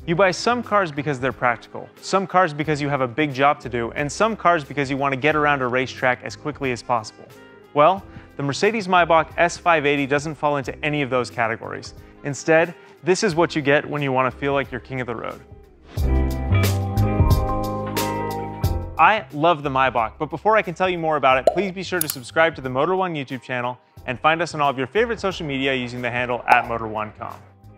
You buy some cars because they're practical, some cars because you have a big job to do, and some cars because you want to get around a racetrack as quickly as possible. Well, the Mercedes Maybach S580 doesn't fall into any of those categories. Instead, this is what you get when you want to feel like you're king of the road. I love the Maybach, but before I can tell you more about it, please be sure to subscribe to the Motor1 YouTube channel and find us on all of your favorite social media using the handle @Motor1.com.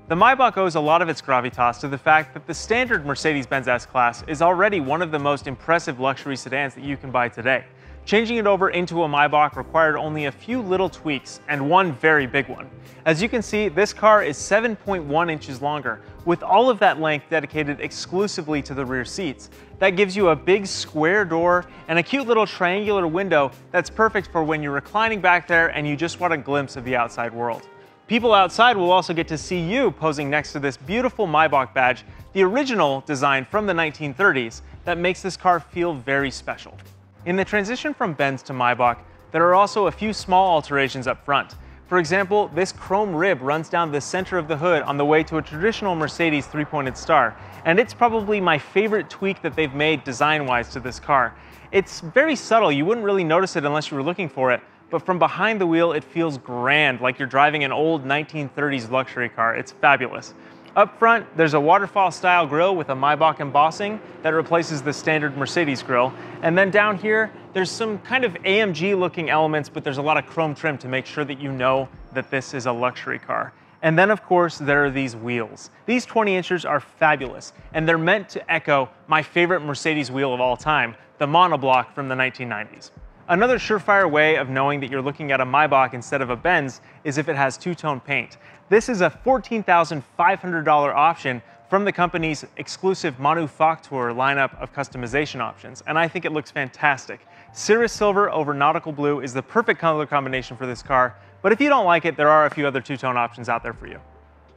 The Maybach owes a lot of its gravitas to the fact that the standard Mercedes-Benz S-Class is already one of the most impressive luxury sedans that you can buy today. Changing it over into a Maybach required only a few little tweaks, and one very big one. As you can see, this car is 7.1 inches longer, with all of that length dedicated exclusively to the rear seats. That gives you a big square door and a cute little triangular window that's perfect for when you're reclining back there and you just want a glimpse of the outside world. People outside will also get to see you posing next to this beautiful Maybach badge, the original design from the 1930s, that makes this car feel very special. In the transition from Benz to Maybach, there are also a few small alterations up front. For example, this chrome rib runs down the center of the hood on the way to a traditional Mercedes three-pointed star, and it's probably my favorite tweak that they've made design-wise to this car. It's very subtle, you wouldn't really notice it unless you were looking for it, but from behind the wheel it feels grand, like you're driving an old 1930s luxury car. It's fabulous. Up front, there's a waterfall-style grille with a Maybach embossing that replaces the standard Mercedes grille. And then down here, there's some kind of AMG-looking elements, but there's a lot of chrome trim to make sure that you know that this is a luxury car. And then, of course, there are these wheels. These 20-inchers are fabulous, and they're meant to echo my favorite Mercedes wheel of all time, the monoblock from the 1990s. Another surefire way of knowing that you're looking at a Maybach instead of a Benz is if it has two-tone paint. This is a $14,500 option from the company's exclusive Manufaktur lineup of customization options, and I think it looks fantastic. Cirrus Silver over Nautical Blue is the perfect color combination for this car, but if you don't like it, there are a few other two-tone options out there for you.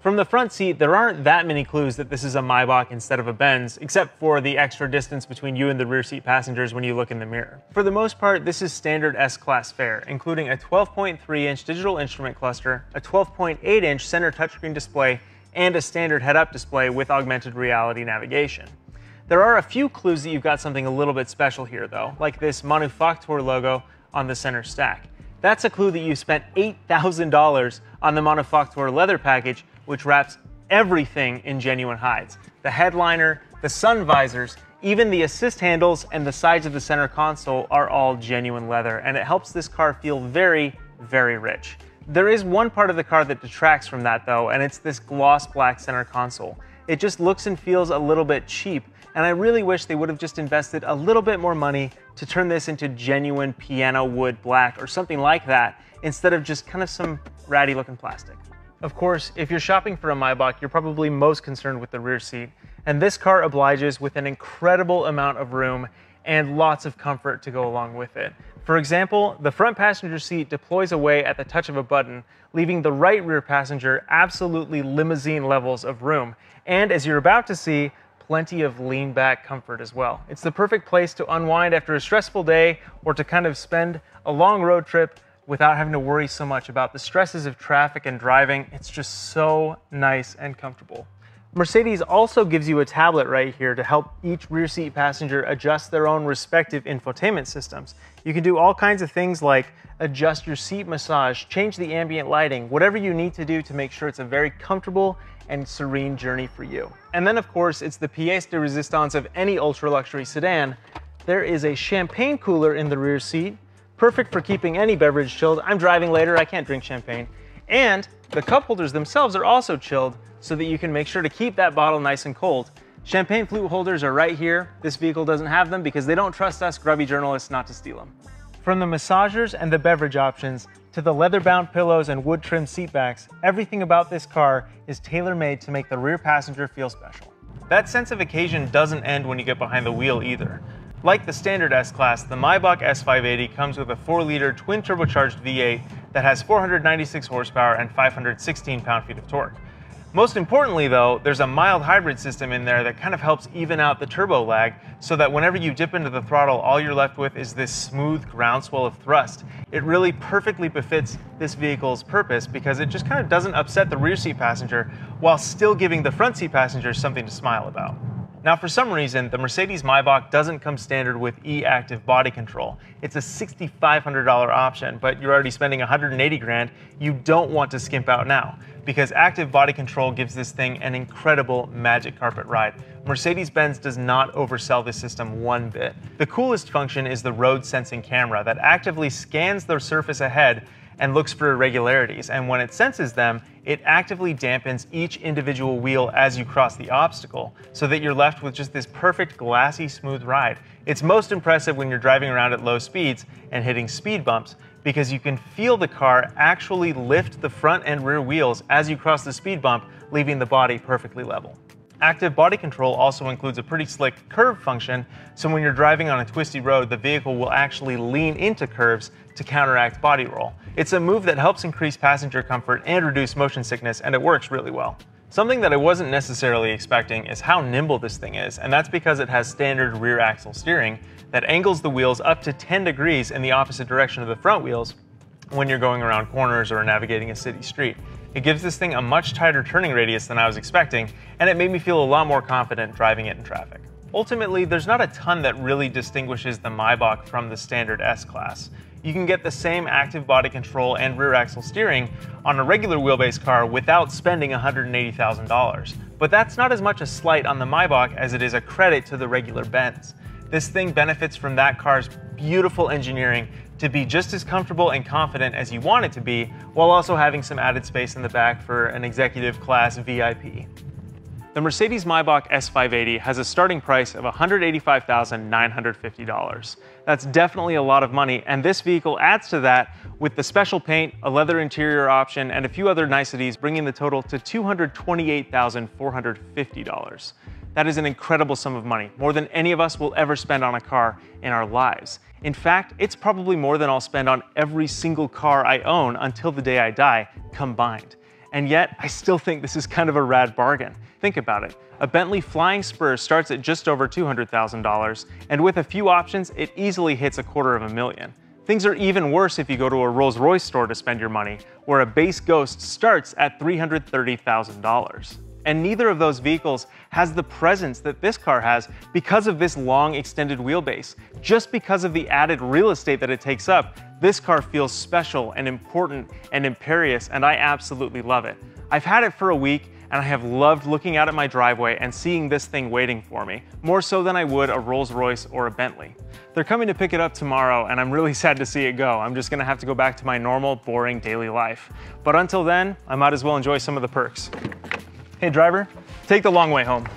From the front seat, there aren't that many clues that this is a Maybach instead of a Benz, except for the extra distance between you and the rear seat passengers when you look in the mirror. For the most part, this is standard S-Class fare, including a 12.3-inch digital instrument cluster, a 12.8-inch center touchscreen display, and a standard head-up display with augmented reality navigation. There are a few clues that you've got something a little bit special here, though, like this Manufaktur logo on the center stack. That's a clue that you spent $8,000 on the Manufaktur leather package, which wraps everything in genuine hides. The headliner, the sun visors, even the assist handles and the sides of the center console are all genuine leather, and it helps this car feel very, very rich. There is one part of the car that detracts from that though, and it's this gloss black center console. It just looks and feels a little bit cheap, and I really wish they would have just invested a little bit more money to turn this into genuine piano wood black or something like that, instead of just kind of some ratty looking plastic. Of course, if you're shopping for a Maybach, you're probably most concerned with the rear seat, and this car obliges with an incredible amount of room and lots of comfort to go along with it. For example, the front passenger seat deploys away at the touch of a button, leaving the right rear passenger absolutely limousine levels of room, and as you're about to see, plenty of lean back comfort as well. It's the perfect place to unwind after a stressful day or to kind of spend a long road trip without having to worry so much about the stresses of traffic and driving. It's just so nice and comfortable. Mercedes also gives you a tablet right here to help each rear seat passenger adjust their own respective infotainment systems. You can do all kinds of things like adjust your seat massage, change the ambient lighting, whatever you need to do to make sure it's a very comfortable and serene journey for you. And then of course, it's the pièce de résistance of any ultra luxury sedan. There is a champagne cooler in the rear seat, perfect for keeping any beverage chilled. I'm driving later, I can't drink champagne. And the cup holders themselves are also chilled so that you can make sure to keep that bottle nice and cold. Champagne flute holders are right here. This vehicle doesn't have them because they don't trust us grubby journalists not to steal them. From the massagers and the beverage options to the leather-bound pillows and wood-trimmed seat backs, everything about this car is tailor-made to make the rear passenger feel special. That sense of occasion doesn't end when you get behind the wheel either. Like the standard S-Class, the Maybach S580 comes with a 4-liter twin-turbocharged V8 that has 496 horsepower and 516 pound-feet of torque. Most importantly though, there's a mild hybrid system in there that kind of helps even out the turbo lag so that whenever you dip into the throttle, all you're left with is this smooth groundswell of thrust. It really perfectly befits this vehicle's purpose because it just kind of doesn't upset the rear seat passenger while still giving the front seat passengers something to smile about. Now, for some reason, the Mercedes Maybach doesn't come standard with e-active body control. It's a $6,500 option, but you're already spending $180 grand. You don't want to skimp out now, because active body control gives this thing an incredible magic carpet ride. Mercedes-Benz does not oversell this system one bit. The coolest function is the road sensing camera that actively scans the surface ahead and looks for irregularities, and when it senses them, it actively dampens each individual wheel as you cross the obstacle, so that you're left with just this perfect glassy smooth ride. It's most impressive when you're driving around at low speeds and hitting speed bumps, because you can feel the car actually lift the front and rear wheels as you cross the speed bump, leaving the body perfectly level. Active body control also includes a pretty slick curve function, so when you're driving on a twisty road, the vehicle will actually lean into curves to counteract body roll. It's a move that helps increase passenger comfort and reduce motion sickness, and it works really well. Something that I wasn't necessarily expecting is how nimble this thing is, and that's because it has standard rear axle steering that angles the wheels up to 10 degrees in the opposite direction of the front wheels when you're going around corners or navigating a city street. It gives this thing a much tighter turning radius than I was expecting, and it made me feel a lot more confident driving it in traffic. Ultimately, there's not a ton that really distinguishes the Maybach from the standard S-Class. You can get the same active body control and rear axle steering on a regular wheelbase car without spending $180,000. But that's not as much a slight on the Maybach as it is a credit to the regular Benz. This thing benefits from that car's beautiful engineering to be just as comfortable and confident as you want it to be, while also having some added space in the back for an executive class VIP. The Mercedes Maybach S580 has a starting price of $185,950. That's definitely a lot of money, and this vehicle adds to that with the special paint, a leather interior option, and a few other niceties, bringing the total to $228,450. That is an incredible sum of money, more than any of us will ever spend on a car in our lives. In fact, it's probably more than I'll spend on every single car I own until the day I die, combined. And yet, I still think this is kind of a rad bargain. Think about it. A Bentley Flying Spur starts at just over $200,000, and with a few options, it easily hits $250,000. Things are even worse if you go to a Rolls-Royce store to spend your money, where a base Ghost starts at $330,000. And neither of those vehicles has the presence that this car has because of this long extended wheelbase. Just because of the added real estate that it takes up, this car feels special and important and imperious, and I absolutely love it. I've had it for a week, and I have loved looking out at my driveway and seeing this thing waiting for me, more so than I would a Rolls-Royce or a Bentley. They're coming to pick it up tomorrow, and I'm really sad to see it go. I'm just gonna have to go back to my normal, boring daily life. But until then, I might as well enjoy some of the perks. Hey driver, take the long way home.